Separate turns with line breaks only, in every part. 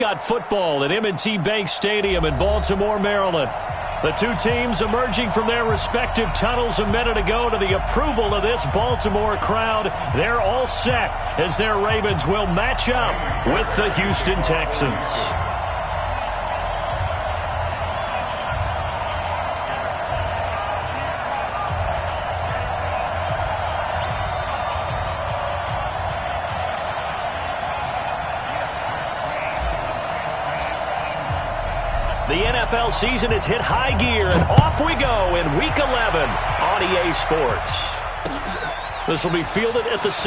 Got football at M&T Bank Stadium in Baltimore, Maryland. The two teams emerging from their respective tunnels a minute ago to the approval of this Baltimore crowd. They're all set as their Ravens will match up with the Houston Texans. The NFL season has hit high gear, and off we go in Week 11 on EA Sports. This will be fielded at the 6.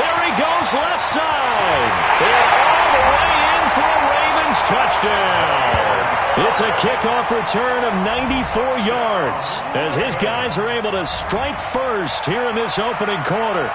There he goes, left side. And all the way in for a Ravens touchdown. It's a kickoff return of 94 yards as his guys are able to strike first here in this opening quarter.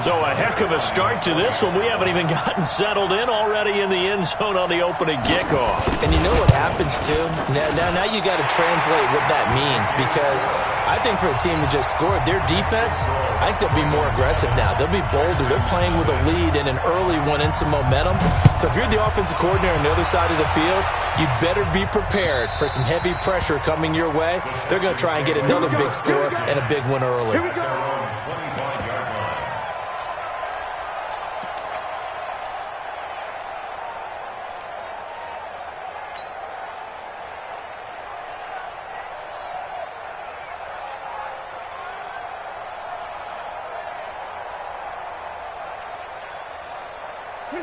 So a heck of a start to this one. We haven't even gotten settled in already in the end zone on the opening kickoff.
And you know what happens, too? Now you got to translate what that means, because I think for the team that just scored, their defense, I think they'll be more aggressive now. They'll be bolder. They're playing with a lead and an early one and some momentum. So if you're the offensive coordinator on the other side of the field, you better be prepared for some heavy pressure coming your way. They're going to try and get another big score and a big one early.
Here we go.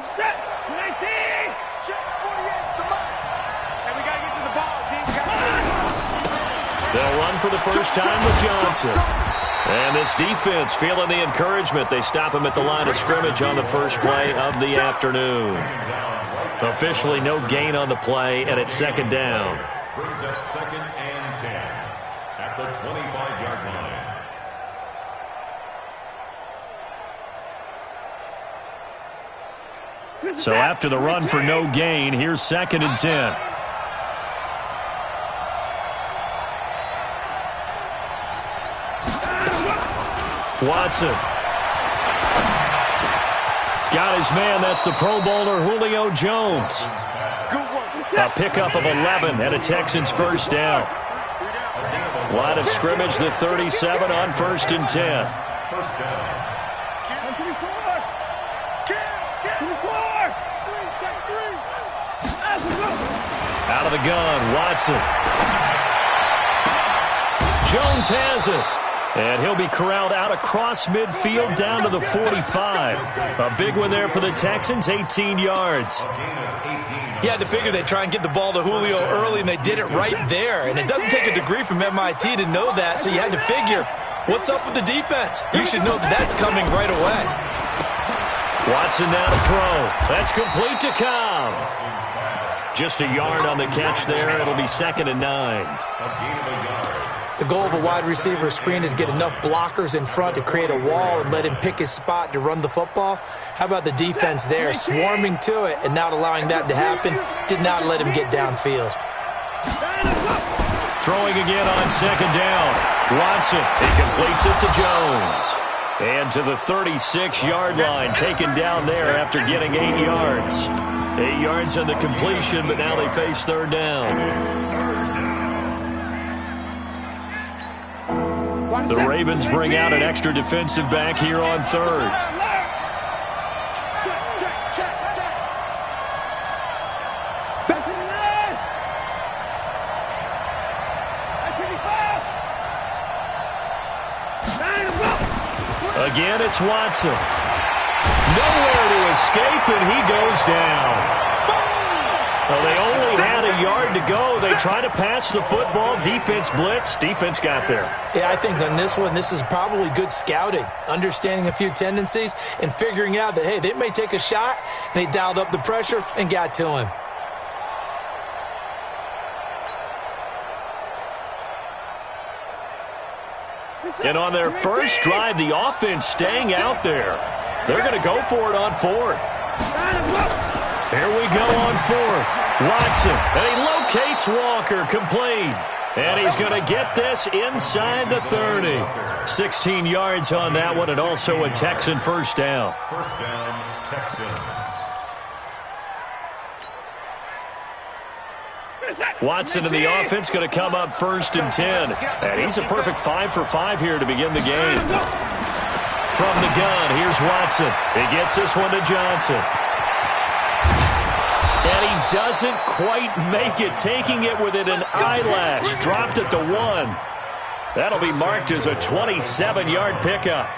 Set. 20. Check 48's the mark. And we got to get to the ball, team.
They'll run for the first time with Johnson. And this defense feeling the encouragement. They stop him at the line of scrimmage on the first play of the afternoon. Officially no gain on the play, and it's second down.
Brings up 2nd and 10 at the 25-yard line.
So after the run for no gain, here's 2nd and 10. Watson. Got his man. That's the Pro Bowler Julio Jones. A pickup of 11 and a Texans first down. Line of scrimmage, the 37 on 1st and 10.
First down.
Out of the gun, Watson. Jones has it. And he'll be corralled out across midfield down to the 45. A big one there for the Texans, 18 yards.
You had to figure they'd try and get the ball to Julio early, and they did it right there. And it doesn't take a degree from MIT to know that, so you had to figure, what's up with the defense? You should know that that's coming right away.
Watson now to throw. That's complete to Cobb. Just a yard on the catch there. It'll be 2nd and 9.
The goal of a wide receiver screen is get enough blockers in front to create a wall and let him pick his spot to run the football. How about the defense there, swarming to it and not allowing that to happen? Did not let him get downfield.
Throwing again on 2nd down. Watson, he completes it to Jones. And to the 36-yard line, taken down there after getting 8 yards. 8 yards on the completion, but now they face 3rd down. The Ravens bring out an extra defensive back here on 3rd. Again, it's Watson. Nowhere to escape, and he goes down. Well, they only had a yard to go. They try to pass the football. Defense blitz. Defense got there.
Yeah, I think on this one, this is probably good scouting, understanding a few tendencies and figuring out that, hey, they may take a shot, and they dialed up the pressure and got to him.
And on their first drive, the offense staying out there. They're going to go for it on 4th. Here we go on 4th. Watson, and he locates Walker, complete. And he's going to get this inside the 30. 16 yards on that one, and also a Texan first down.
First down, Texans.
Watson in the offense going to come up 1st and 10. And he's a perfect 5 for 5 here to begin the game. From the gun, here's Watson. He gets this one to Johnson. And he doesn't quite make it, taking it within an eyelash. Dropped at the 1. That'll be marked as a 27-yard pickup.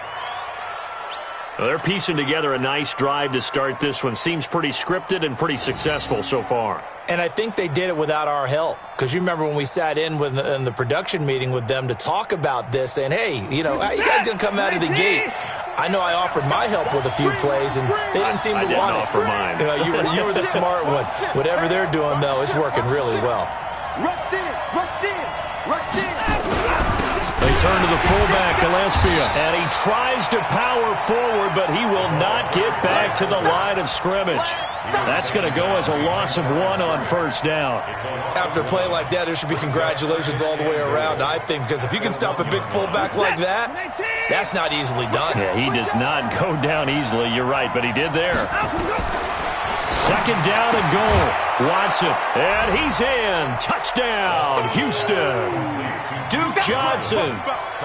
Well, they're piecing together a nice drive to start this one. Seems pretty scripted and pretty successful so far.
And I think they did it without our help. Because you remember when we sat in the production meeting with them to talk about this, saying, hey, you know, how you guys going to come out of the gate? I know I offered my help with a few plays, and they didn't seem to want it.
I didn't offer mine.
You know, you were the smart one. Whatever they're doing, though, it's working really well.
Rush in, rush in, rush in.
They turn to the fullback, Gillespie, and he tries to power forward, but he will not get back to the line of scrimmage. That's going to go as a loss of 1 on first down.
After a play like that, there should be congratulations all the way around, I think, because if you can stop a big fullback like that, that's not easily done.
Yeah, he does not go down easily, you're right, but he did there. 2nd down and goal. Watson, and he's in. Touchdown, Houston. Duke Johnson,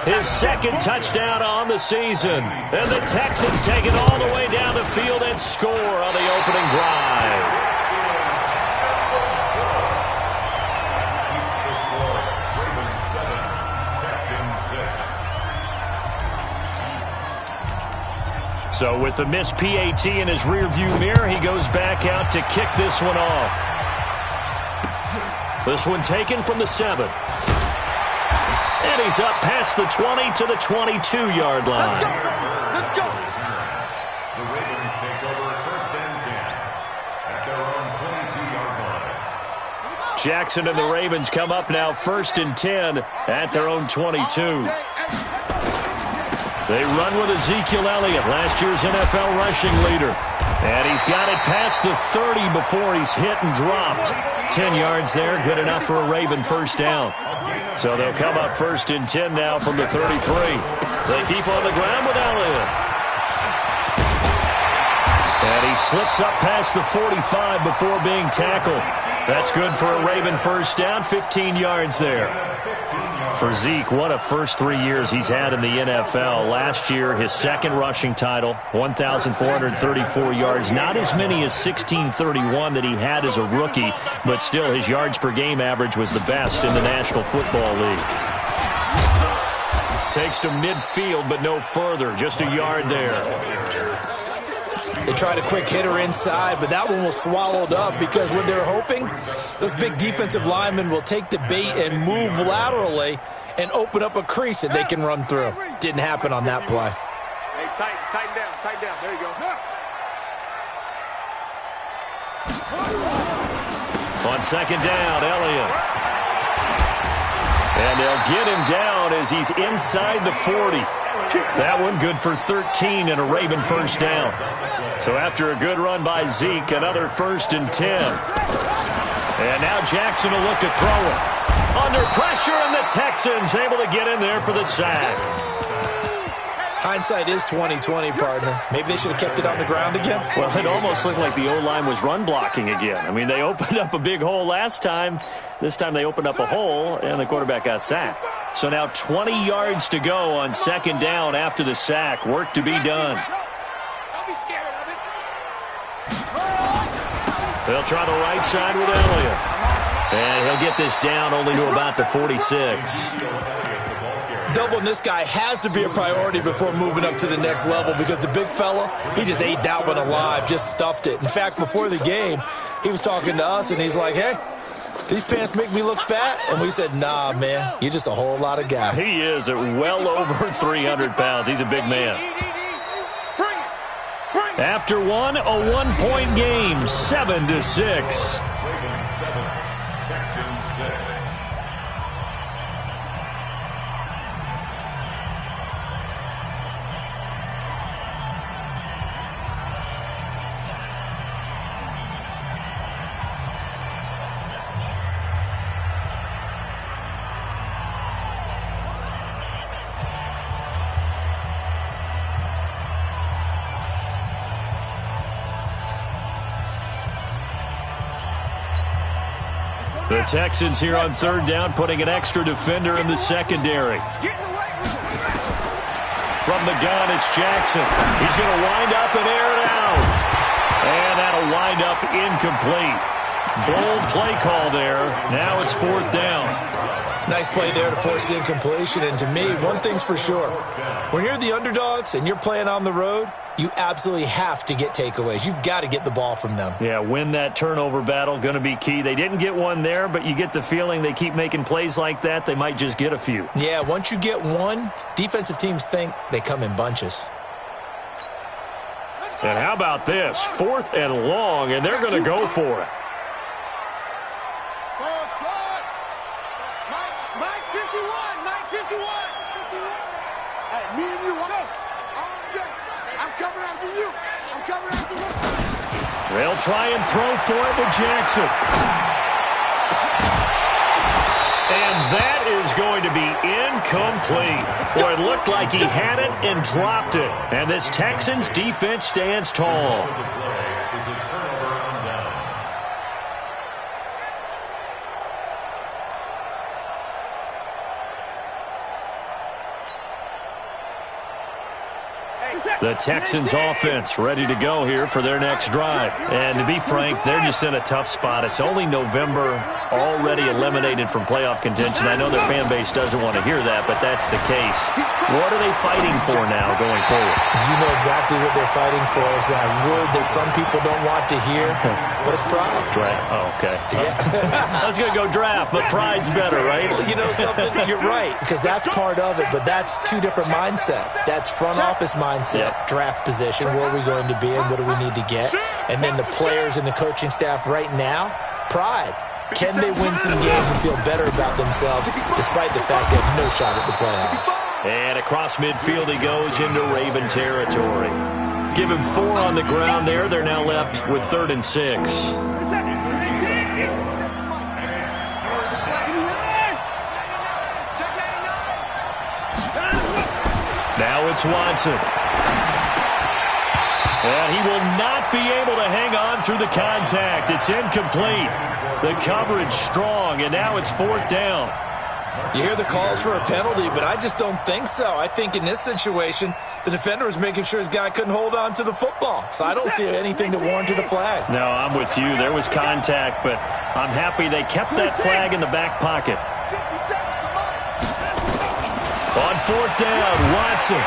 his 2nd touchdown on the season. And the Texans take it all the way down the field and score on the opening drive. So with the missed PAT in his rearview mirror, he goes back out to kick this one off. This one taken from the 7. And he's up past the 20 to the 22-yard line.
Let's go.
The Ravens take over 1st and 10 at their own 22-yard line.
Jackson and the Ravens come up now 1st and 10 at their own 22. They run with Ezekiel Elliott, last year's NFL rushing leader. And he's got it past the 30 before he's hit and dropped. 10 yards there, good enough for a Raven first down. So they'll come up 1st and 10 now from the 33. They keep on the ground with Elliott. And he slips up past the 45 before being tackled. That's good for a Raven first down, 15 yards there. For Zeke, what a first 3 years he's had in the NFL. Last year, his 2nd rushing title, 1,434 yards. Not as many as 1,631 that he had as a rookie, but still his yards per game average was the best in the National Football League. Takes to midfield, but no further. Just a yard there.
They tried a quick hitter inside, but that one was swallowed up because what they're hoping, those big defensive linemen will take the bait and move laterally and open up a crease that they can run through. Didn't happen on that play.
Hey, tighten down, tighten down. There you go.
On 2nd down, Elliott. And they'll get him down as he's inside the 40. That one good for 13 and a Raven first down. So after a good run by Zeke, another 1st and 10. And now Jackson will look to throw it. Under pressure, and the Texans able to get in there for the sack.
Hindsight is 20/20, partner. Maybe they should have kept it on the ground again.
Well, it almost looked like the O-line was run blocking again. I mean, they opened up a big hole last time. This time they opened up a hole, and the quarterback got sacked. So now 20 yards to go on 2nd down after the sack. Work to be done.
Don't be scared of it.
They'll try the right side with Elliott. And he'll get this down only to about the 46.
Doubling this guy has to be a priority before moving up to the next level because the big fella, he just ate that one alive, just stuffed it. In fact, before the game, he was talking to us, and he's like, hey, these pants make me look fat? And we said, nah, man, you're just a whole lot of guy.
He is at well over 300 pounds. He's a big man. After one, a 1-point game, 7-6. The Texans here on third down, putting an extra defender in the secondary. From the gun, it's Jackson. He's going to wind up and air it out. And that'll wind up incomplete. Bold play call there. Now it's fourth down.
Nice play there to force the incompletion. And to me, one thing's for sure. When you're the underdogs and you're playing on the road, you absolutely have to get takeaways. You've got to get the ball from them.
Yeah, win that turnover battle, going to be key. They didn't get one there, but you get the feeling they keep making plays like that, they might just get a few.
Yeah, once you get one, defensive teams think they come in bunches.
And how about this? Fourth and long, and they're going to go for it.
Mike 51, Mike 51. Hey, me and you, what up? I'm coming after you. I'm coming after you.
They'll try and throw for it with Jackson. And that is going to be incomplete. Boy, it looked like he had it and dropped it. And this Texans defense stands tall. The Texans offense ready to go here for their next drive. And to be frank, they're just in a tough spot. It's only November, already eliminated from playoff contention. I know their fan base doesn't want to hear that, but that's the case. What are they fighting for now going forward?
You know exactly what they're fighting for. Is that word that some people don't want to hear, but it's pride.
Draft. Oh, okay.
Yeah.
I was going to go draft, but pride's better, right?
You know something? You're right, because that's part of it, but that's two different mindsets. That's front office mindset. Draft position, where are we going to be and what do we need to get? And then the players and the coaching staff right now, pride. Can they win some games and feel better about themselves despite the fact they have no shot at the playoffs?
And across midfield he goes into Raven territory. Give him 4 on the ground there. They're now left with 3rd and 6. Now it's Watson. And he will not be able to hang on through the contact. It's incomplete. The coverage strong, and now it's 4th down.
You hear the calls for a penalty, but I just don't think so. I think in this situation, the defender was making sure his guy couldn't hold on to the football. So I don't see anything to warrant a flag.
No, I'm with you. There was contact, but I'm happy they kept that flag in the back pocket. On 4th down, Watson.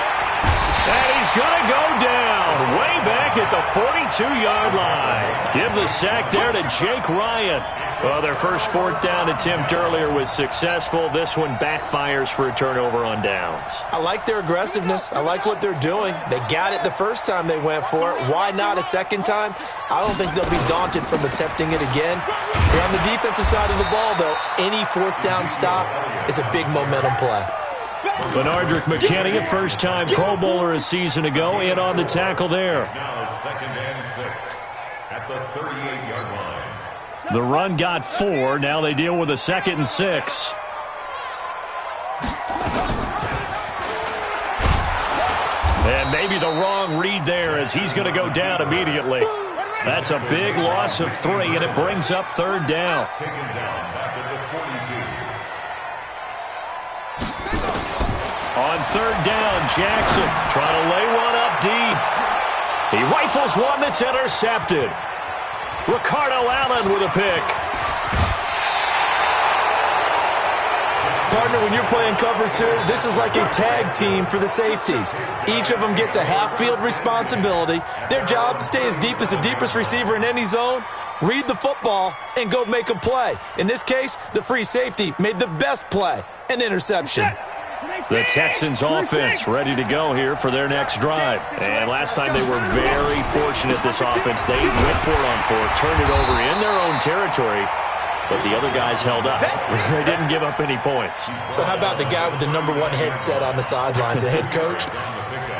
And he's going to go down way back at the 42-yard line. Give the sack there to Jake Ryan. Well, their first 4th down attempt earlier was successful. This one backfires for a turnover on downs.
I like their aggressiveness. I like what they're doing. They got it the first time they went for it. Why not a second time? I don't think they'll be daunted from attempting it again. And on the defensive side of the ball, though, any 4th down stop is a big momentum play.
Benardrick McKinney, a first-time Pro Bowler a season ago, in on the tackle there.
Now 2nd and 6 at the 38-yard line.
The run got 4. Now they deal with a 2nd and 6. And maybe the wrong read there as he's going to go down immediately. That's a big loss of 3, and it brings up 3rd down.
Taken down back at the 42.
On 3rd down, Jackson trying to lay one up deep. He rifles one that's intercepted. Ricardo Allen with a pick.
Partner, when you're playing cover 2, this is like a tag team for the safeties. Each of them gets a half-field responsibility. Their job to stay as deep as the deepest receiver in any zone, read the football, and go make a play. In this case, the free safety made the best play, an interception.
The Texans offense ready to go here for their next drive. And last time they were very fortunate, this offense. They went for it on 4, turned it over in their own territory, but the other guys held up. They didn't give up any points.
So how about the guy with the #1 headset on the sidelines, the head coach?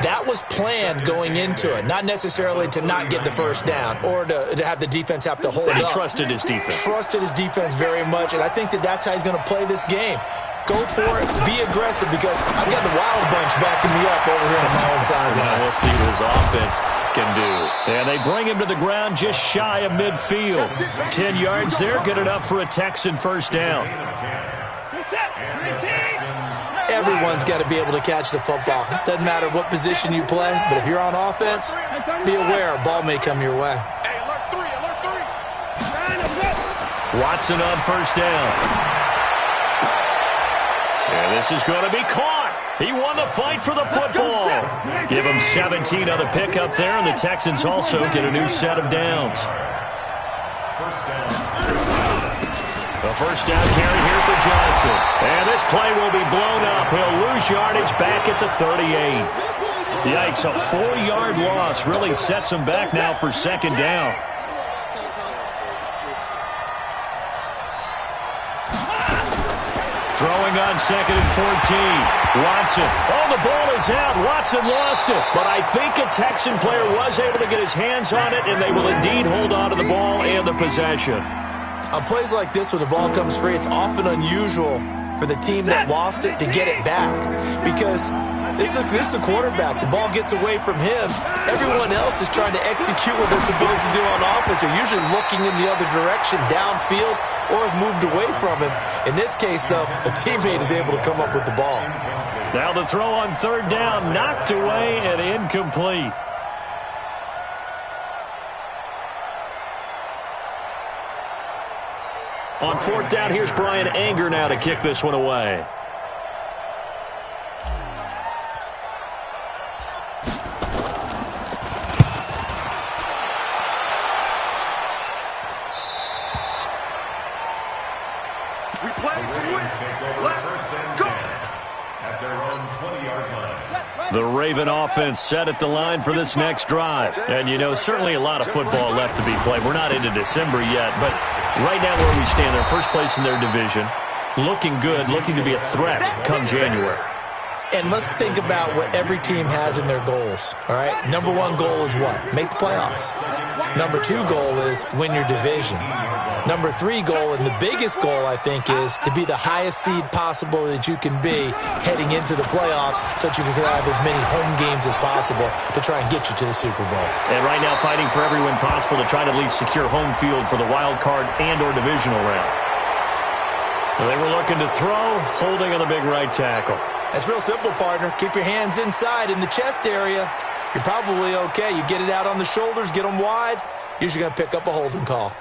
That was planned going into it, not necessarily to not get the first down or to have the defense have to hold up.
He trusted his defense.
Trusted his defense very much, and I think that's how he's going to play this game. Go for it, be aggressive, because I've got the Wild Bunch backing me up over here on my own sideline.
We'll see with his offense. can do. And they bring him to the ground just shy of midfield. 10 yards there, good enough for a Texan first down.
Everyone's got to be able to catch the football. Doesn't matter what position you play, but if you're on offense, be aware a ball may come your way.
Watson on first down. And this is going to be caught. He won the fight for the football. Give him 17 on the pickup there, and the Texans also get a new set of downs. The first down carry here for Johnson. And this play will be blown up. He'll lose yardage back at the 38. Yikes, a 4-yard loss really sets him back now for second down. Throwing on second and 14. Watson. Oh, the ball is out. Watson lost it. But I think a Texan player was able to get his hands on it, and they will indeed hold on to the ball and the possession.
On plays like this, when the ball comes free, it's often unusual for the team that lost it to get it back. Because this is the quarterback. The ball gets away from him. Everyone else is trying to execute what they're supposed to do on offense. They're usually looking in the other direction, downfield, or have moved away from him. In this case, though, a teammate is able to come up with the ball.
Now the throw on third down, knocked away and incomplete. On fourth down, here's Brian Anger now to kick this one away.
We play to win. Let's go.
At their own 20-yard line.
The Raven offense set at the line for this next drive. And, you know, certainly a lot of football left to be played. We're not into December yet, but right now where we stand, they're first place in their division. Looking good, looking to be a threat come January.
And let's think about what every team has in their goals, all right? Number one goal is what? Make the playoffs. Number two goal is win your division. Number three goal, and the biggest goal, I think, is to be the highest seed possible that you can be heading into the playoffs so that you can have as many home games as possible to try and get you to the Super Bowl.
And right now fighting for every win possible to try to at least secure home field for the wild card and or divisional round. Well, they were looking to throw, holding on the big right tackle.
That's real simple, partner. Keep your hands inside in the chest area. You're probably okay. You get it out on the shoulders, get them wide. Usually going to pick up a holding call.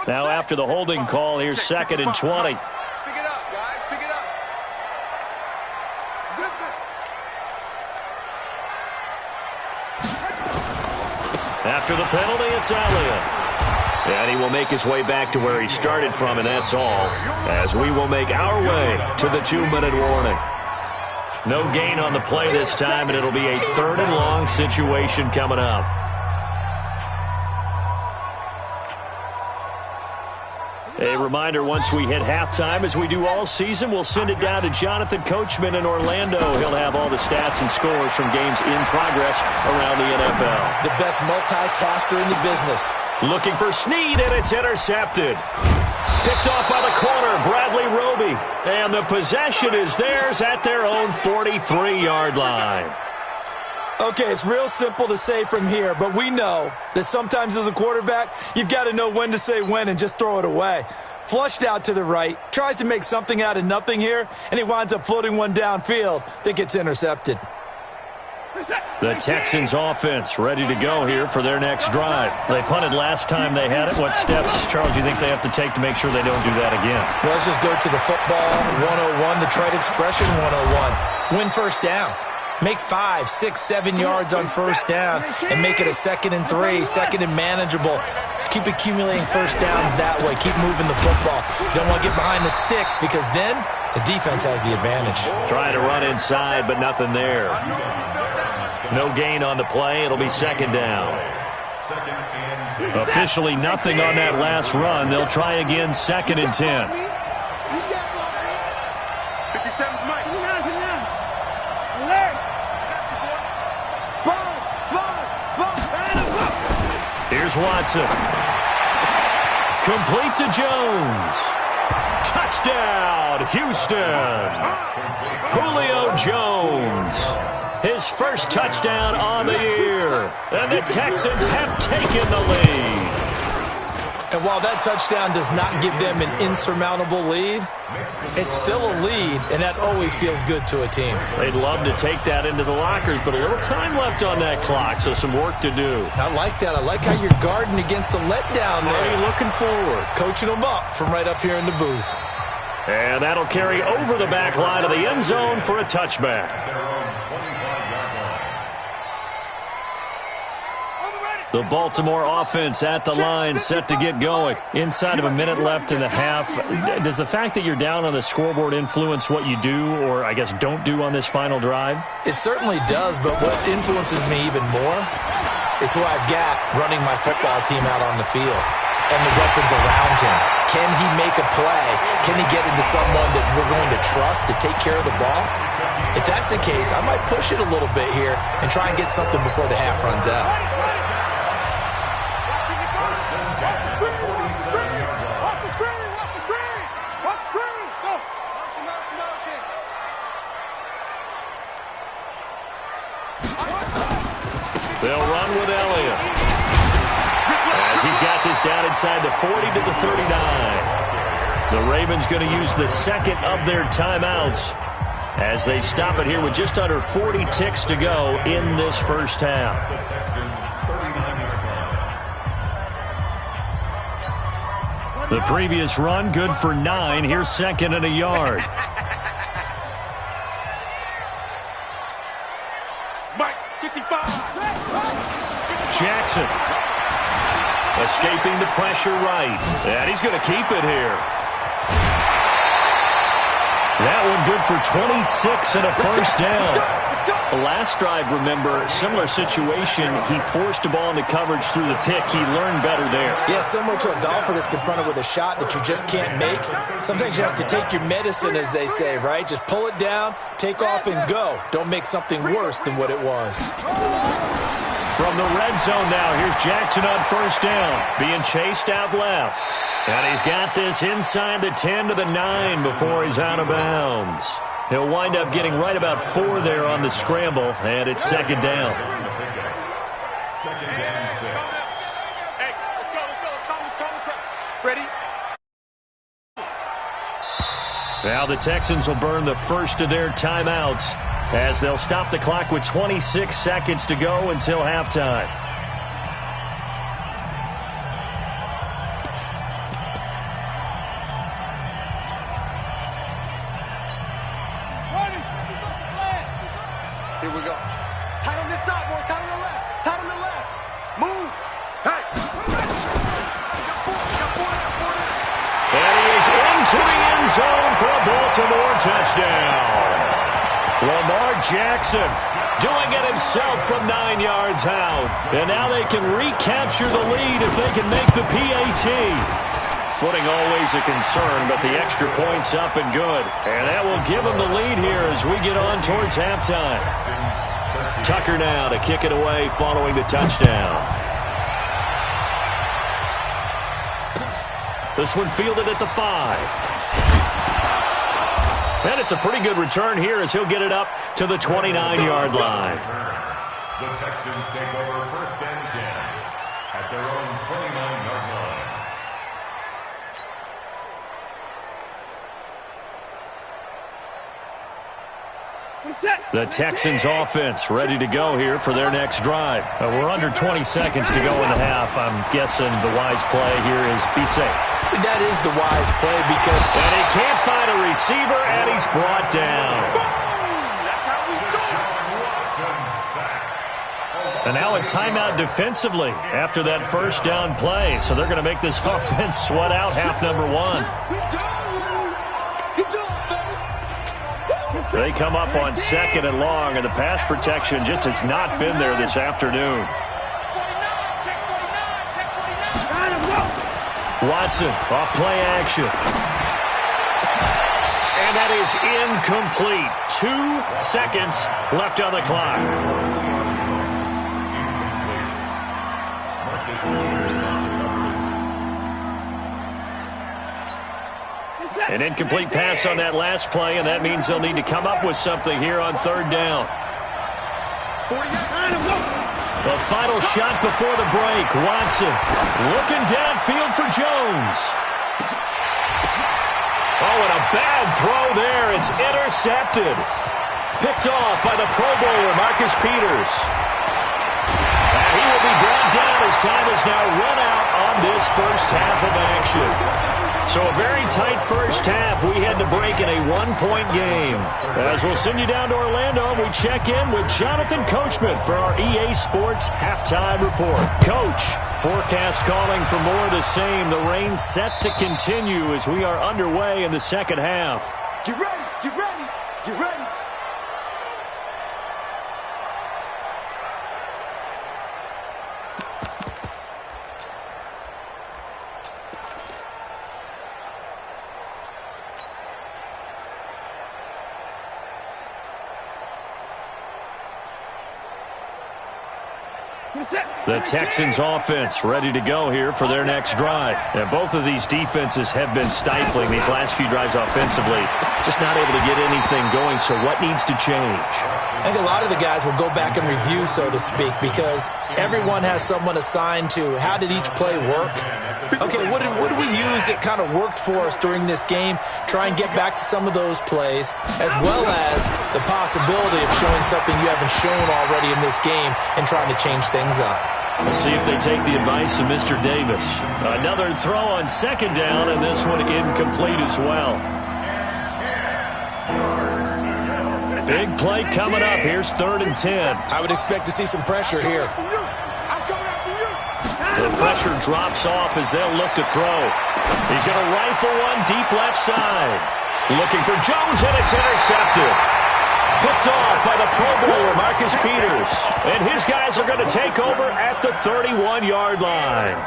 Now after the holding call, here's second and 20.
Pick it up, guys. Pick it up. Zip it.
After the penalty, it's Elliott. And he will make his way back to where he started from, and that's all, as we will make our way to the 2-minute warning. No gain on the play this time, and it'll be a third and long situation coming up. A reminder, once we hit halftime, as we do all season, we'll send it down to Jonathan Coachman in Orlando. He'll have all the stats and scores from games in progress around the NFL.
The best multitasker in the business.
Looking for Snead, and it's intercepted. Picked off by the corner, Bradley Roby. And the possession is theirs at their own 43-yard line.
Okay, it's real simple to say from here, but we know that sometimes as a quarterback, you've got to know when to say when and just throw it away. Flushed out to the right, tries to make something out of nothing here, and he winds up floating one downfield that gets intercepted.
The Texans offense ready to go here for their next drive. They punted last time they had it. What steps, Charles, do you think they have to take to make sure they don't do that again?
Well, let's just go to the football 101, the trite expression 101. Win first down. Make 5, 6, 7 yards on first down and make it a 2nd and 3, second and manageable. Keep accumulating first downs that way. Keep moving the football. You don't want to get behind the sticks because then the defense has the advantage.
Trying to run inside, but nothing there. No gain on the play. It'll be second down. Officially nothing on that last run. They'll try again, 2nd and 10. Here's Watson. Complete to Jones. Touchdown. Houston. Julio Jones. His first touchdown on the year. And the Texans have taken the lead.
And while that touchdown does not give them an insurmountable lead, it's still a lead, and that always feels good to a team.
They'd love to take that into the lockers, but a little time left on that clock, so some work to do.
I like that. I like how you're guarding against a letdown there.
Are you looking forward?
Coaching them up from right up here in the booth.
And that'll carry over the back line of the end zone for a touchback. The Baltimore offense at the line, set to get going. Inside of a minute left in the half. Does the fact that you're down on the scoreboard influence what you do, or I guess don't do on this final drive?
It certainly does, but what influences me even more is who I've got running my football team out on the field and the weapons around him. Can he make a play? Can he get into someone that we're going to trust to take care of the ball? If that's the case, I might push it a little bit here and try and get something before the half runs out.
They'll run with Elliott. As he's got this down inside the 40 to the 39. The Ravens going to use the second of their timeouts as they stop it here with just under 40 ticks to go in this first half. The previous run, good for 9. Here's second and a yard. Jackson escaping the pressure right. And he's going to keep it here. That one good for 26 and a first down. The last drive, remember, similar situation. He forced the ball into coverage through the pick. He learned better there.
Yeah, similar to a golfer that's confronted with a shot that you just can't make. Sometimes you have to take your medicine, as they say, right? Just pull it down, take off, and go. Don't make something worse than what it was.
From the red zone now, here's Jackson on first down, being chased out left. And he's got this inside the 10 to the 9 before he's out of bounds. He'll wind up getting right about 4 there on the scramble, and it's second down.
Second down 6.
Hey, let's go. Ready?
Now the Texans will burn the first of their timeouts as they'll stop the clock with 26 seconds to go until halftime.
Here we go. Tight on this side, boy. Tight on the left. Tight on the left. Move. Hey.
And he is into the end zone for a Baltimore touchdown. Lamar Jackson doing it himself from 9 yards out. And now they can recapture the lead if they can make the PAT. Footing always a concern, but the extra point's up and good. And that will give them the lead here as we get on towards halftime. Tucker now to kick it away following the touchdown. This one fielded at the 5. And it's a pretty good return here as he'll get it up to the 29-yard line.
The Texans take over first and 10 at their own 29-yard line.
The Texans offense ready to go here for their next drive. We're under 20 seconds to go in the half. I'm guessing the wise play here is be safe.
That is the wise play because...
And he can't find a receiver, and he's brought down. And now a timeout defensively after that first down play. So they're going to make this offense sweat out half number 1. They come up on second and long, and the pass protection just has not been there this afternoon. Watson off play action. And that is incomplete. 2 seconds left on the clock. An incomplete pass on that last play, and that means they'll need to come up with something here on third down. The final shot before the break. Watson looking downfield for Jones. Oh, and a bad throw there. It's intercepted. Picked off by the Pro Bowler, Marcus Peters. And he will be brought down as time is now run out on this first half of action. So a very tight first half. We had to break in a one-point game. As we'll send you down to Orlando, we check in with Jonathan Coachman for our EA Sports Halftime Report. Coach, forecast calling for more of the same. The rain set to continue as we are underway in the second half.
Get ready, get ready, get ready.
The Texans offense ready to go here for their next drive. And both of these defenses have been stifling these last few drives offensively. Just not able to get anything going, so what needs to change?
I think a lot of the guys will go back and review, so to speak, because everyone has someone assigned to how did each play work. Okay, what did we use that kind of worked for us during this game? Try and get back to some of those plays, as well as the possibility of showing something you haven't shown already in this game and trying to change things up.
We'll see if they take the advice of Mr. Davis. Another throw on second down, and this one incomplete as well. Big play coming up. Here's 3rd and 10.
I would expect to see some pressure here.
The pressure drops off as they'll look to throw. He's going to rifle one deep left side. Looking for Jones, and it's intercepted. Picked off by the Pro Bowler, Marcus Peters. And his guys are going to take over at the 31-yard line.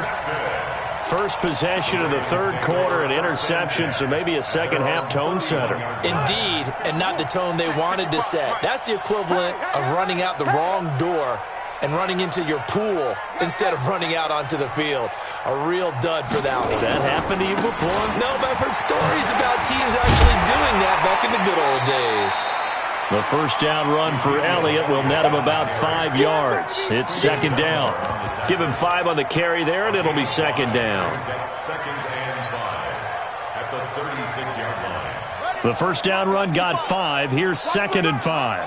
First possession of the third quarter, an interception, so maybe a second-half tone setter.
Indeed, and not the tone they wanted to set. That's the equivalent of running out the wrong door and running into your pool instead of running out onto the field. A real dud for that one.
Has that happened to you before?
No, but I've heard stories about teams actually doing that back in the good old days.
The first down run for Elliott will net him about 5 yards. It's second down. Give him 5 on the carry there, and it'll be second down.
Second and 5 at the 36-yard line.
The first down run got 5. Here's 2nd and 5.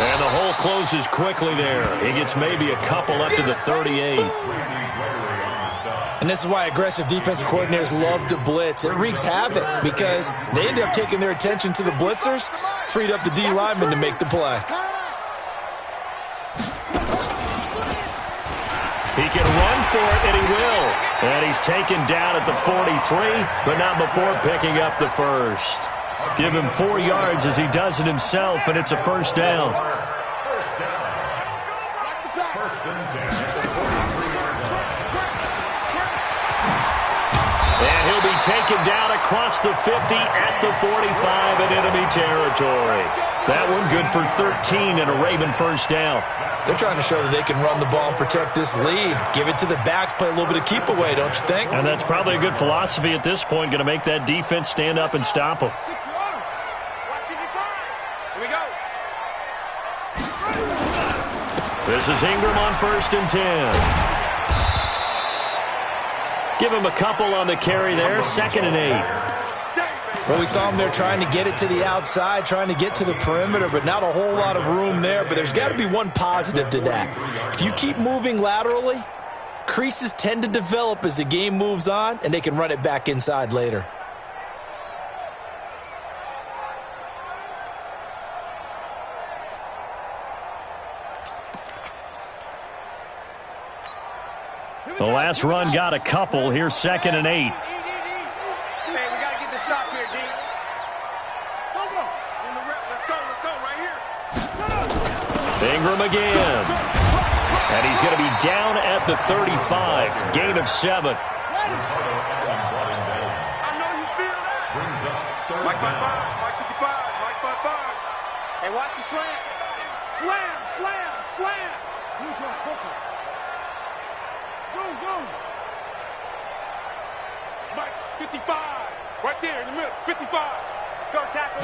And the hole closes quickly there. He gets maybe a couple up to the 38.
And this is why aggressive defensive coordinators love to blitz. It wreaks havoc because they end up taking their attention to the blitzers, freed up the D lineman to make the play.
He can run for it, and he will. And he's taken down at the 43, but not before picking up the first. Give him 4 yards as he does it himself, and it's a first down.
First down. First and 10 at the 43-yard line.
And he'll be taken down across the 50 at the 45 in enemy territory. That one good for 13 and a Raven first down.
They're trying to show that they can run the ball and protect this lead. Give it to the backs, play a little bit of keep away, don't you think?
And that's probably a good philosophy at this point, going to make that defense stand up and stop them. This is Ingram on 1st and 10. Give him a couple on the carry there, 2nd and 8.
Well, we saw him there trying to get it to the outside, trying to get to the perimeter, but not a whole lot of room there. But there's got to be one positive to that. If you keep moving laterally, creases tend to develop as the game moves on, and they can run it back inside later.
The last run got a couple. Here's 2nd and 8.
Hey, we got to get this stop here, D. Go. Let's go right here.
Ingram again. And he's going to be down at the 35. Gain of 7.
I know you feel that.
Brings up third
Mike
down.
5-5. Hey, watch the slant. Slam. Who's your hooker? Mike, 55. Right there in the middle. 55. Start tackle.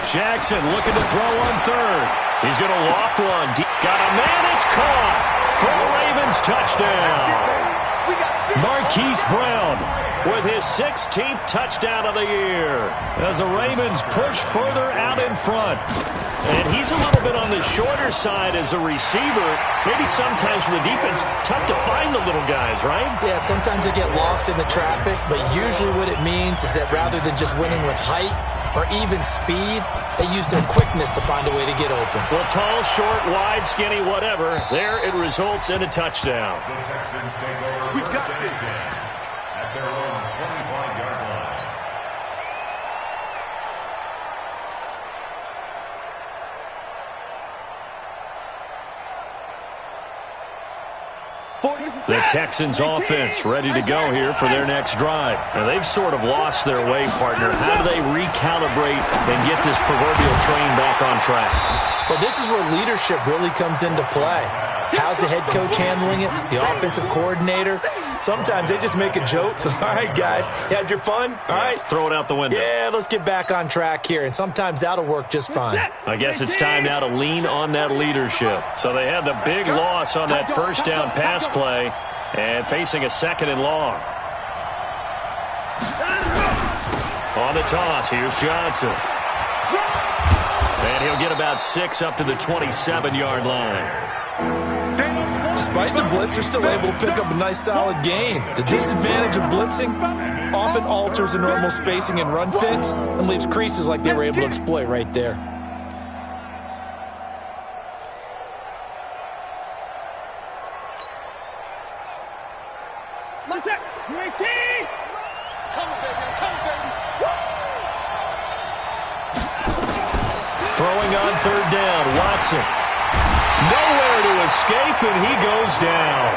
Jackson looking to throw on third. He's going to loft one. Got a man. It's caught for the Ravens touchdown. Marquise Brown with his 16th touchdown of the year as the Ravens push further out in front. And he's a little bit on the shorter side as a receiver. Maybe sometimes for the defense, tough to find the little guys, right?
Yeah, sometimes they get lost in the traffic, but usually what it means is that rather than just winning with height or even speed, they use their quickness to find a way to get open.
Well, tall, short, wide, skinny, whatever. There it results in a touchdown.
The Texans take over
We got this.
at their own 25-yard line.
The Texans offense ready to go here for their next drive. Now, they've sort of lost their way, partner. How do they recalibrate and get this proverbial train back on track?
Well, this is where leadership really comes into play. How's the head coach handling it? The offensive coordinator? Sometimes they just make a joke. All right, guys, you had your fun? All right.
Throw it out the window.
Yeah, let's get back on track here. And sometimes that'll work just fine.
I guess it's time now to lean on that leadership. So they had the big loss on that first down pass play and facing a second and long. On the toss, here's Johnson. And he'll get about 6 up to the 27-yard line.
Despite the blitz, they're still able to pick up a nice solid gain. The disadvantage of blitzing often alters the normal spacing and run fits and leaves creases like they were able to exploit right there.
Throwing on third down, Watson. Nowhere to escape, and he goes down.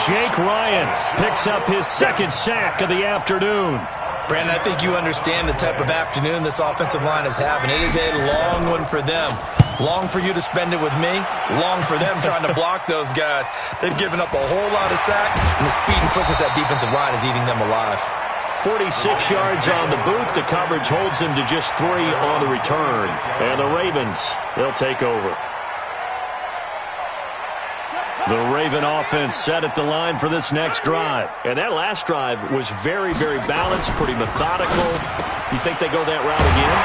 Jake Ryan picks up his second sack of the afternoon.
Brandon, I think you understand the type of afternoon this offensive line is having. It is a long one for them. Long for you to spend it with me. Long for them trying to block those guys. They've given up a whole lot of sacks, and the speed and quickness of that defensive line is eating them alive.
46 yards on the boot. The coverage holds him to just 3 on the return. And the Ravens, they'll take over. The Raven offense set at the line for this next drive. And that last drive was very, very balanced, pretty methodical. You think they go that route again?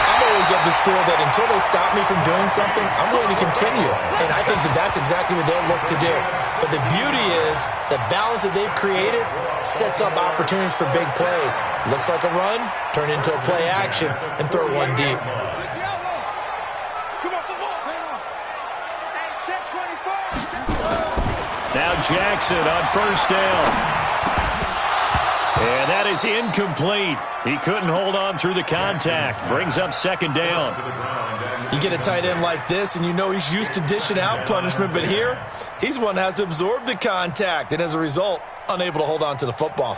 I'm always of the school that until they stop me from doing something, I'm going to continue. And I think that that's exactly what they'll look to do. But the beauty is the balance that they've created sets up opportunities for big plays. Looks like a run, turn into a play action, and throw one deep.
Now Jackson on first down. And that is incomplete. He couldn't hold on through the contact. Brings up second down.
You get a tight end like this, and you know he's used to dishing out punishment, but here, he's one that has to absorb the contact, and as a result, unable to hold on to the football.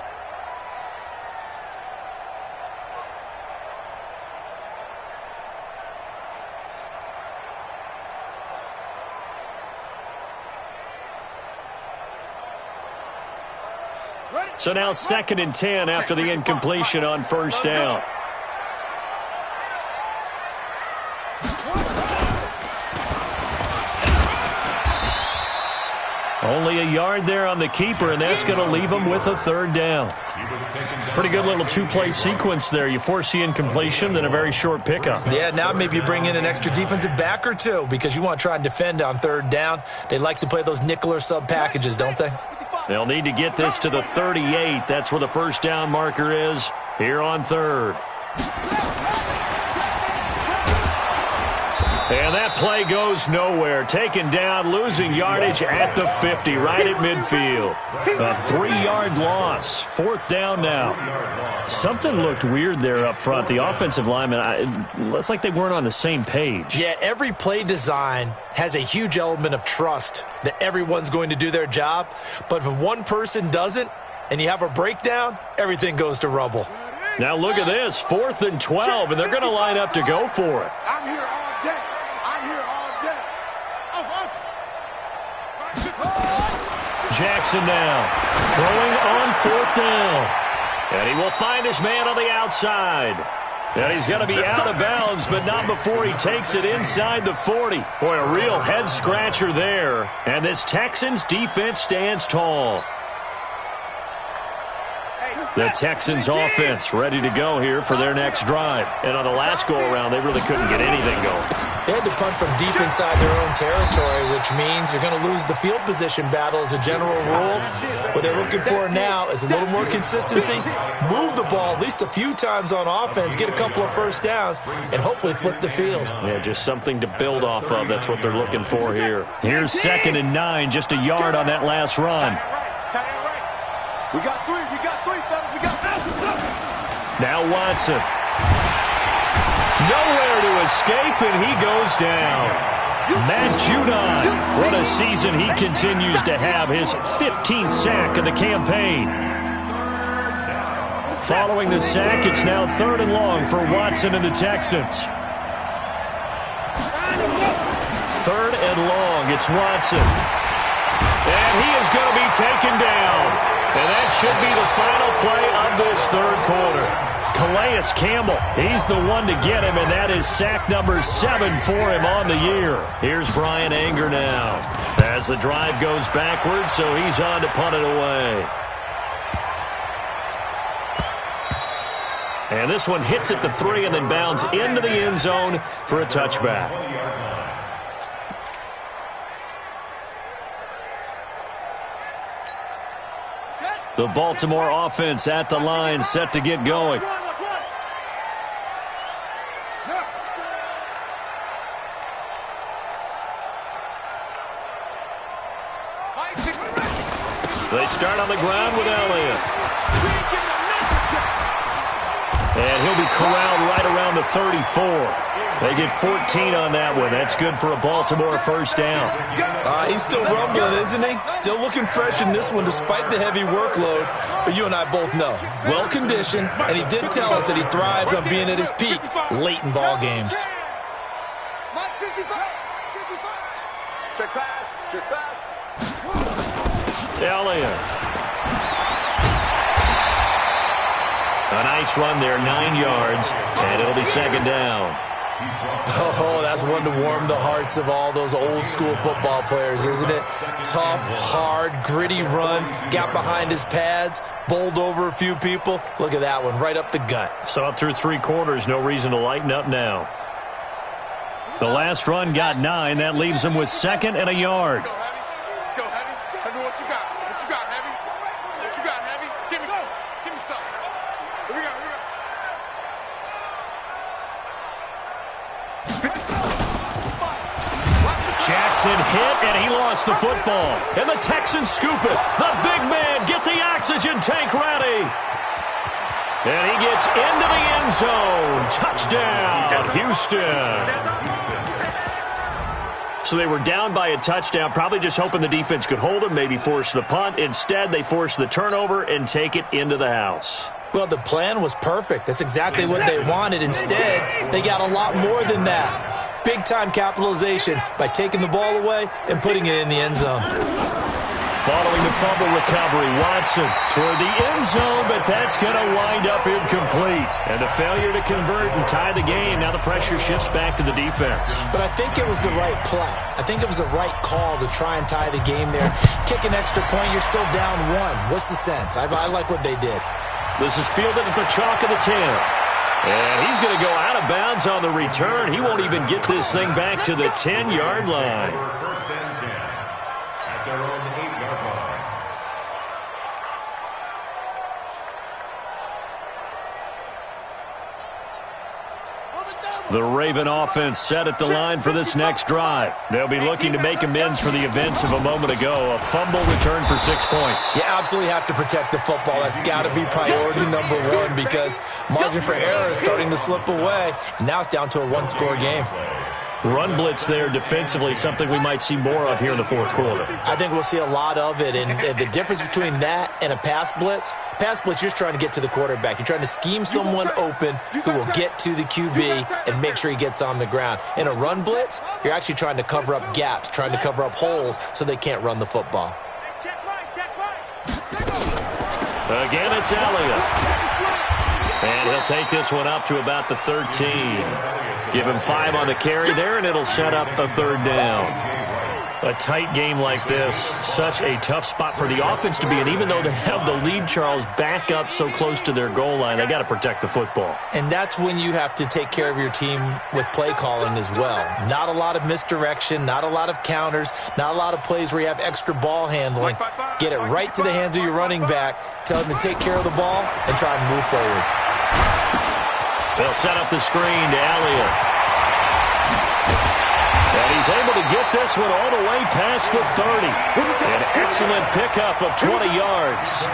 So now 2nd and 10 after the incompletion on first down. Only a yard there on the keeper, and that's going to leave him with a third down. Pretty good little two-play sequence there. You force the incompletion, then a very short pickup.
Yeah, now maybe you bring in an extra defensive back or two because you want to try and defend on third down. They like to play those nickel or sub packages, don't they?
They'll need to get this to the 38. That's where the first down marker is here on third. And that play goes nowhere. Taken down, losing yardage at the 50, right at midfield. A 3-yard loss. 4th down now. Something looked weird there up front. The offensive linemen, looks like they weren't on the same page.
Yeah, every play design has a huge element of trust that everyone's going to do their job. But if one person doesn't and you have a breakdown, everything goes to rubble.
Now look at this. 4th and 12, and they're going to line up to go for it.
I'm here all day. I'm here all day.
Jackson now throwing on 4th down. And he will find his man on the outside. And he's going to be out of bounds, but not before he takes it inside the 40. Boy, a real head-scratcher there. And this Texans defense stands tall. The Texans offense ready to go here for their next drive. And on the last go-around, they really couldn't get anything going.
They had to punt from deep inside their own territory, which means you're going to lose the field position battle as a general rule. What they're looking for now is a little more consistency, move the ball at least a few times on offense, get a couple of first downs, and hopefully flip the field.
Yeah, just something to build off of. That's what they're looking for here. Here's 2nd and 9, just a yard on that last run.
We got three, fellas. We got
Now Watson. Nowhere to escape, and he goes down. Matt Judon, what a season he continues to have, his 15th sack of the campaign. Following the sack, it's now 3rd and long for Watson and the Texans. 3rd and long, it's Watson. And he is going to be taken down. And that should be the final play of this 3rd quarter. Calais Campbell, he's the one to get him, and that is sack number 7 for him on the year. Here's Brian Anger now. As the drive goes backwards, so he's on to punt it away. And this one hits at the 3 and then bounds into the end zone for a touchback. The Baltimore offense at the line, set to get going. They start on the ground with Elliott. And he'll be corralled right around the 34. They get 14 on that one. That's good for a Baltimore first down.
He's still rumbling, isn't he? Still looking fresh in this one despite the heavy workload. But you and I both know, well-conditioned, and he did tell us that he thrives on being at his peak late in ball games.
Check pass.
Elliott. A nice run there, 9 yards, and it'll be 2nd down.
Oh, that's one to warm the hearts of all those old-school football players, isn't it? Tough, hard, gritty run, got behind his pads, bowled over a few people. Look at that one, right up the gut.
Saw it through 3 quarters, no reason to lighten up now. The last run got 9. That leaves him with 2nd and a yard.
Let's go, Heavy. Heavy, what you got? What you got, Heavy? What you got, Heavy? Give me something. Here we go.
Jackson hit, and he lost the football. And the Texans scoop it. The big man, get the oxygen tank ready. And he gets into the end zone. Touchdown, Houston. So they were down by a touchdown, probably just hoping the defense could hold them, maybe force the punt. Instead, they force the turnover and take it into the house.
Well, the plan was perfect. That's exactly what they wanted. Instead, they got a lot more than that. Big-time capitalization by taking the ball away and putting it in the end zone.
Following the fumble recovery, Watson toward the end zone, but that's going to wind up incomplete. And a failure to convert and tie the game. Now the pressure shifts back to the defense.
But I think it was the right play. I think it was the right call to try and tie the game there. Kick an extra point, you're still down 1. What's the sense? I like what they did.
This is fielded at the chalk of the 10. And he's going to go out of bounds on the return. He won't even get this thing back to the 10-yard line.
First and 10 at their own 8-yard line.
The Raven offense set at the line for this next drive. They'll be looking to make amends for the events of a moment ago. A fumble return for 6 points.
You absolutely have to protect the football. That's got to be priority number 1 because margin for error is starting to slip away. And now it's down to a 1-score game.
Run blitz there defensively, something we might see more of here in the 4th quarter.
I think we'll see a lot of it. And the difference between that and a pass blitz, you're just trying to get to the quarterback. You're trying to scheme someone open who will get to the QB and make sure he gets on the ground. In a run blitz, you're actually trying to cover up gaps, trying to cover up holes so they can't run the football.
Again, it's Elliott. And he'll take this one up to about the 13. Give him 5 on the carry there, and it'll set up a 3rd down. A tight game like this, such a tough spot for the offense to be in. Even though they have the lead, Charles, back up so close to their goal line, they got to protect the football.
And that's when you have to take care of your team with play calling as well. Not a lot of misdirection, not a lot of counters, not a lot of plays where you have extra ball handling. Get it right to the hands of your running back, tell him to take care of the ball, and try and move forward.
They'll set up the screen to Elliott. And he's able to get this one all the way past the 30. An excellent pickup of 20 yards.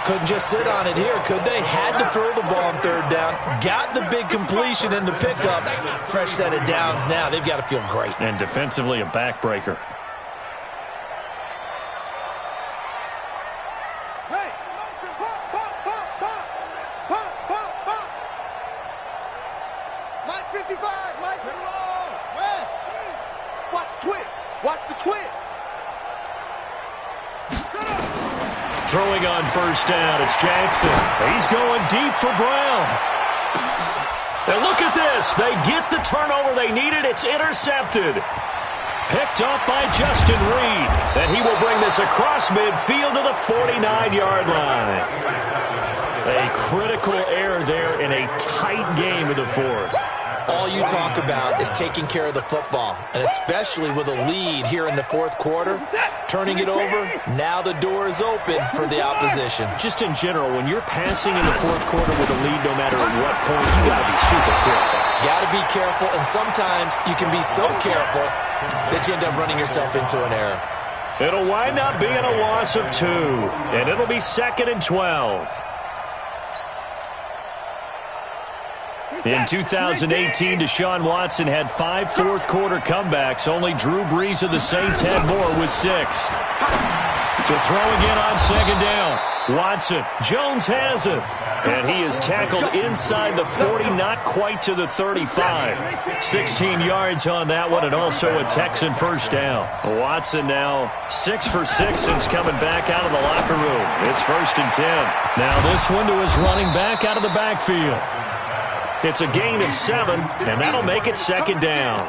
Couldn't just sit on it here, could they? Had to throw the ball on 3rd down. Got the big completion in the pickup. Fresh set of downs now. They've got to feel great.
And defensively, a backbreaker.
Hey, pump. Mike 55, Mike, hit it all. West. Watch the twist. Watch the twist.
Throwing on 1st down, it's Jackson. He's going deep for Brown. And look at this. They get the turnover they needed. It's intercepted. Picked up by Justin Reed. And he will bring this across midfield to the 49-yard line. A critical error there in a tight game in the 4th.
All you talk about is taking care of the football, and especially with a lead here in the 4th quarter, turning it over, now the door is open for the opposition.
Just in general, when you're passing in the 4th quarter with a lead, no matter at what point, you got to be super careful.
Got to be careful, and sometimes you can be so careful that you end up running yourself into an error.
It'll wind up being a loss of 2, and it'll be 2nd and 12. In 2018, Deshaun Watson had 5 fourth-quarter comebacks. Only Drew Brees of the Saints had more with 6. To throw again on 2nd down. Watson. Jones has it. And he is tackled inside the 40, not quite to the 35. 16 yards on that one, and also a Texan 1st down. Watson now 6 for 6 since coming back out of the locker room. It's 1st and 10. Now this one to his running back out of the backfield. It's a gain of 7, and that'll make it 2nd down.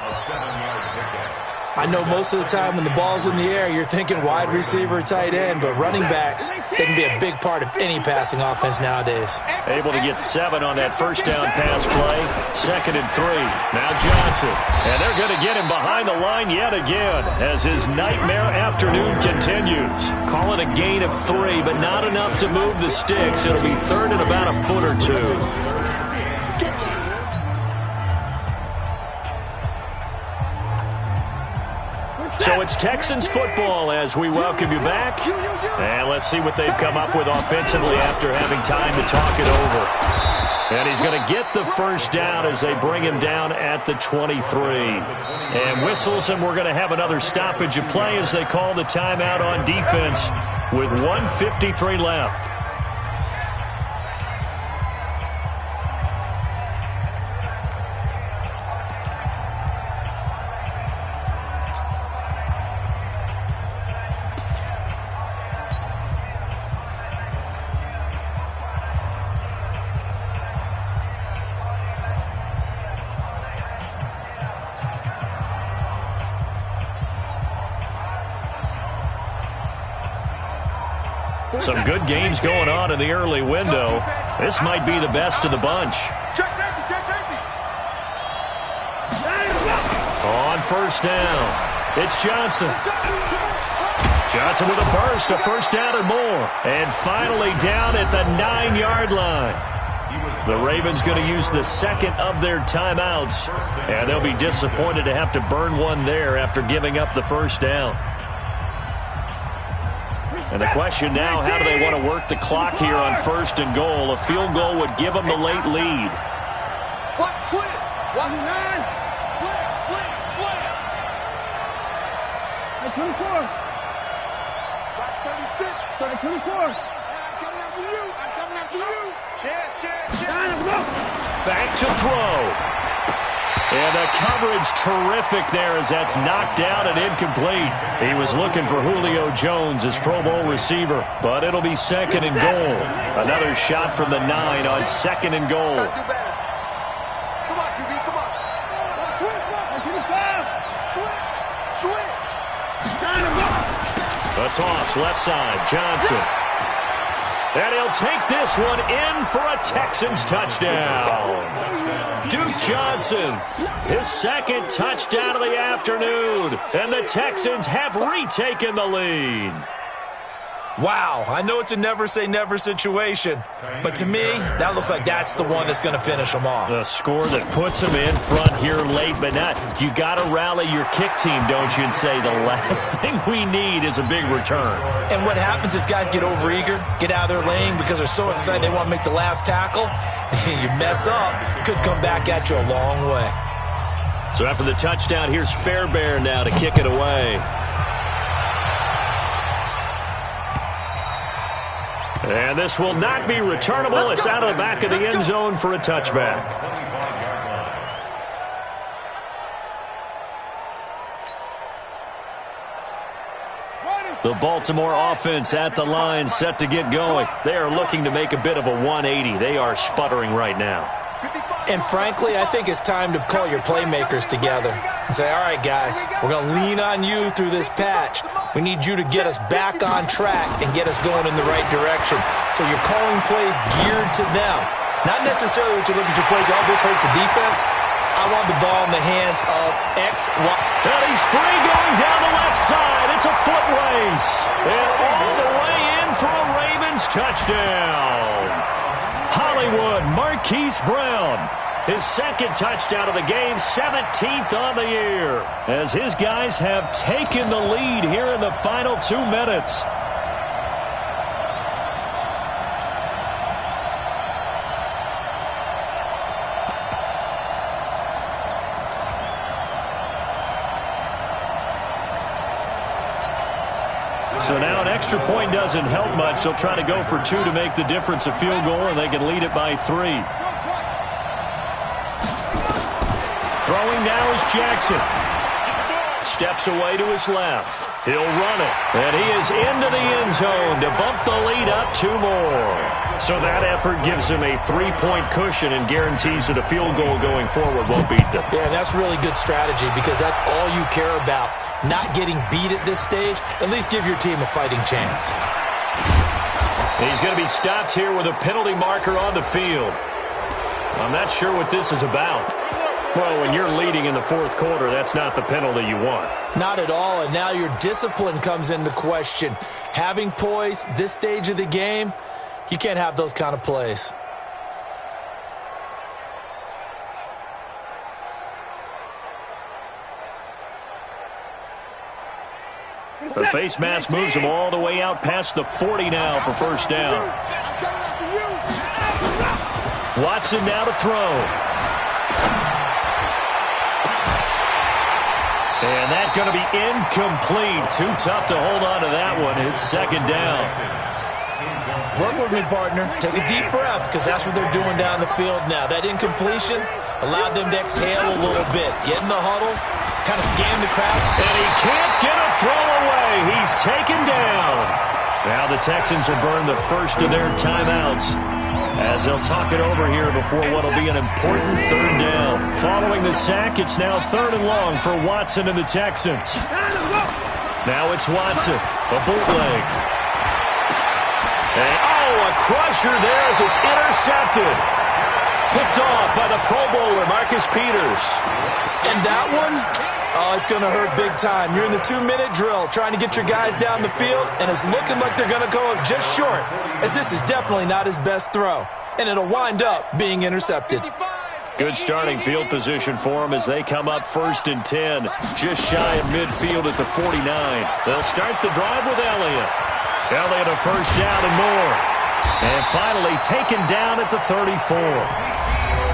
I know most of the time when the ball's in the air, you're thinking wide receiver, tight end, but running backs, they can be a big part of any passing offense nowadays.
Able to get 7 on that 1st down pass play. 2nd and 3. Now Johnson. And they're going to get him behind the line yet again as his nightmare afternoon continues. Call it a gain of 3, but not enough to move the sticks. It'll be 3rd and about a foot or 2. So it's Texans football as we welcome you back. And let's see what they've come up with offensively after having time to talk it over. And he's going to get the 1st down as they bring him down at the 23. And whistles, and we're going to have another stoppage of play as they call the timeout on defense with 1:53 left. Some good games going on in the early window. This might be the best of the bunch. On 1st down, it's Johnson. Johnson with a burst, a 1st down and more. And finally down at the 9-yard line. The Ravens going to use the 2nd of their timeouts. And they'll be disappointed to have to burn one there after giving up the 1st down. And the question now, how do they want to work the clock here on 1st and goal? A field goal would give them the late lead.
What twist? 1-9. Slam. 24. 36. 24. I'm coming after you. Share.
Back to throw. And the coverage terrific there as that's knocked down and incomplete. He was looking for Julio Jones, his Pro Bowl receiver, but it'll be second and goal. Another shot from the 9 on second and goal.
Come on, QB, come on. Switch.
A toss, left side, Johnson. And he'll take this one in for a Texans touchdown. Duke Johnson, his second touchdown of the afternoon. And the Texans have retaken the lead.
Wow, I know it's a never-say-never situation, but to me, that looks like that's the one that's going to finish them off.
The score that puts them in front here late, but not. You got to rally your kick team, don't you, and say the last thing we need is a big return.
And what happens is guys get overeager, get out of their lane because they're so excited they want to make the last tackle. You mess up, could come back at you a long way.
So after the touchdown, here's Fairbairn now to kick it away. And this will not be returnable. It's out of the back of the end zone for a touchback. The Baltimore offense at the line, set to get going. They are looking to make a bit of a 180. They are sputtering right now.
And frankly, I think it's time to call your playmakers together and say, all right, guys, we're going to lean on you through this patch. We need you to get us back on track and get us going in the right direction. So you're calling plays geared to them. Not necessarily what you look at your plays, oh, this hurts the defense. I want the ball in the hands of X, Y.
And he's free going down the left side. It's a foot race. And all the way in for a Ravens touchdown. Hollywood, Marquise Brown. His second touchdown of the game, 17th on the year. As his guys have taken the lead here in the final 2 minutes. So now an extra point doesn't help much. They'll try to go for 2 to make the difference a field goal, and they can lead it by 3. Throwing now is Jackson. Steps away to his left. He'll run it. And he is into the end zone to bump the lead up 2 more. So that effort gives him a 3-point cushion and guarantees that a field goal going forward won't beat them.
Yeah, that's really good strategy because that's all you care about. Not getting beat at this stage. At least give your team a fighting chance.
He's going to be stopped here with a penalty marker on the field. I'm not sure what this is about. Well, when you're leading in the fourth quarter, that's not the penalty you want.
Not at all, and now your discipline comes into question. Having poise this stage of the game, you can't have those kind of plays.
The face mask moves him all the way out past the 40 now for first down. Watson now to throw. And that's going to be incomplete. Too tough to hold on to that one. It's second down.
Work with me, partner. Take a deep breath because that's what they're doing down the field now. That incompletion allowed them to exhale a little bit. Get in the huddle, kind of scan the crowd.
And he can't get a throw away. He's taken down. Now the Texans will burn the first of their timeouts as they'll talk it over here before what will be an important third down. Following the sack, it's now 3rd and long for Watson and the Texans. Now it's Watson, a bootleg. And, a crusher there as it's intercepted. Picked off by the Pro Bowler, Marcus Peters.
And that one, it's going to hurt big time. You're in the 2-minute drill trying to get your guys down the field, and it's looking like they're going to go just short, as this is definitely not his best throw, and it'll wind up being intercepted.
Good starting field position for them as they come up 1st and 10, just shy of midfield at the 49. They'll start the drive with Elliott. Elliott a first down and more. And finally taken down at the 34.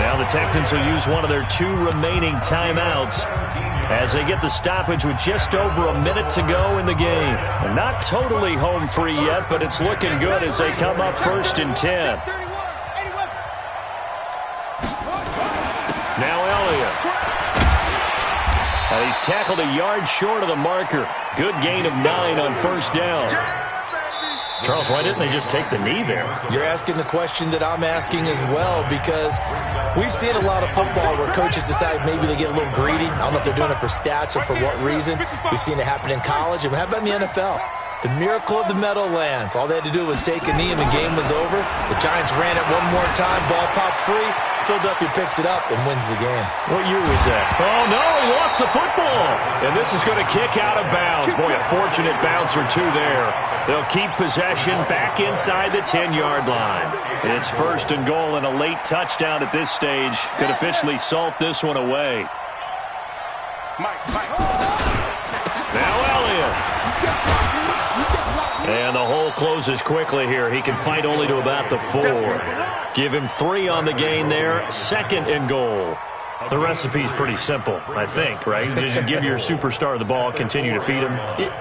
Now the Texans will use one of their 2 remaining timeouts as they get the stoppage with just over a minute to go in the game. And not totally home free yet, but it's looking good as they come up 1st and 10. Now Elliott. And he's tackled a yard short of the marker. Good gain of 9 on first down. Charles, why didn't they just take the knee there?
You're asking the question that I'm asking as well, because we've seen a lot of football where coaches decide maybe they get a little greedy. I don't know if they're doing it for stats or for what reason. We've seen it happen in college. And how about in the NFL? The miracle of the Meadowlands. All they had to do was take a knee and the game was over. The Giants ran it one more time. Ball popped free. Philadelphia picks it up and wins the game.
What year was that? Oh, no, he lost the football. And this is going to kick out of bounds. Boy, a fortunate bounce or two there. They'll keep possession back inside the 10-yard line. It's first and goal, and a late touchdown at this stage could officially salt this one away. Now Elliott. And the hole closes quickly here. He can fight only to about the 4. Give him 3 on the gain there. Second and goal. The recipe's pretty simple, I think, right? Just give your superstar the ball, continue to feed him.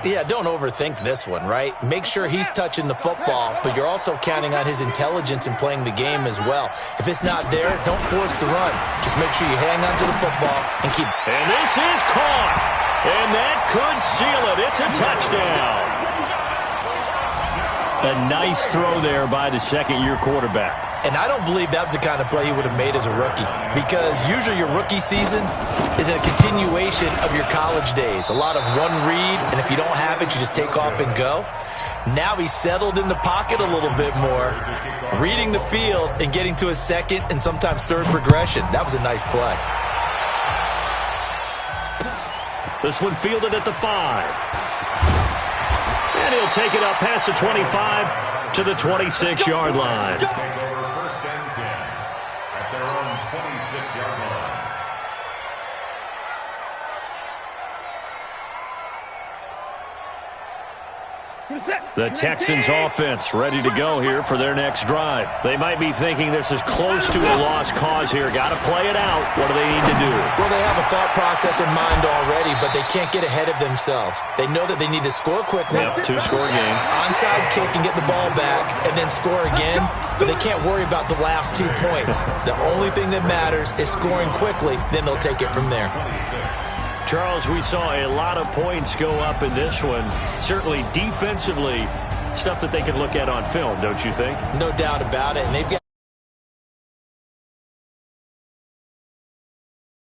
Yeah, don't overthink this one, right? Make sure he's touching the football, but you're also counting on his intelligence in playing the game as well. If it's not there, don't force the run. Just make sure you hang on to the football and keep...
And this is caught. And that could seal it. It's a touchdown. A nice throw there by the second-year quarterback.
And I don't believe that was the kind of play he would have made as a rookie, because usually your rookie season is a continuation of your college days. A lot of one read, and if you don't have it, you just take off and go. Now he's settled in the pocket a little bit more, reading the field and getting to his second and sometimes third progression. That was a nice play.
This one fielded at the 5. And he'll take it up past the 25 to the 26-yard line.
First and 10 at their own 26-yard line.
The Texans offense ready to go here for their next drive. They might be thinking this is close to a lost cause here. Got to play it out. What do they need to do?
Well, they have a thought process in mind already, but they can't get ahead of themselves. They know that they need to score quickly.
Yep, 2-score game.
Onside kick and get the ball back and then score again, but they can't worry about the last 2 points. The only thing that matters is scoring quickly, then they'll take it from there.
Charles, we saw a lot of points go up in this one. Certainly defensively, stuff that they can look at on film, don't you think?
No doubt about it. And they've got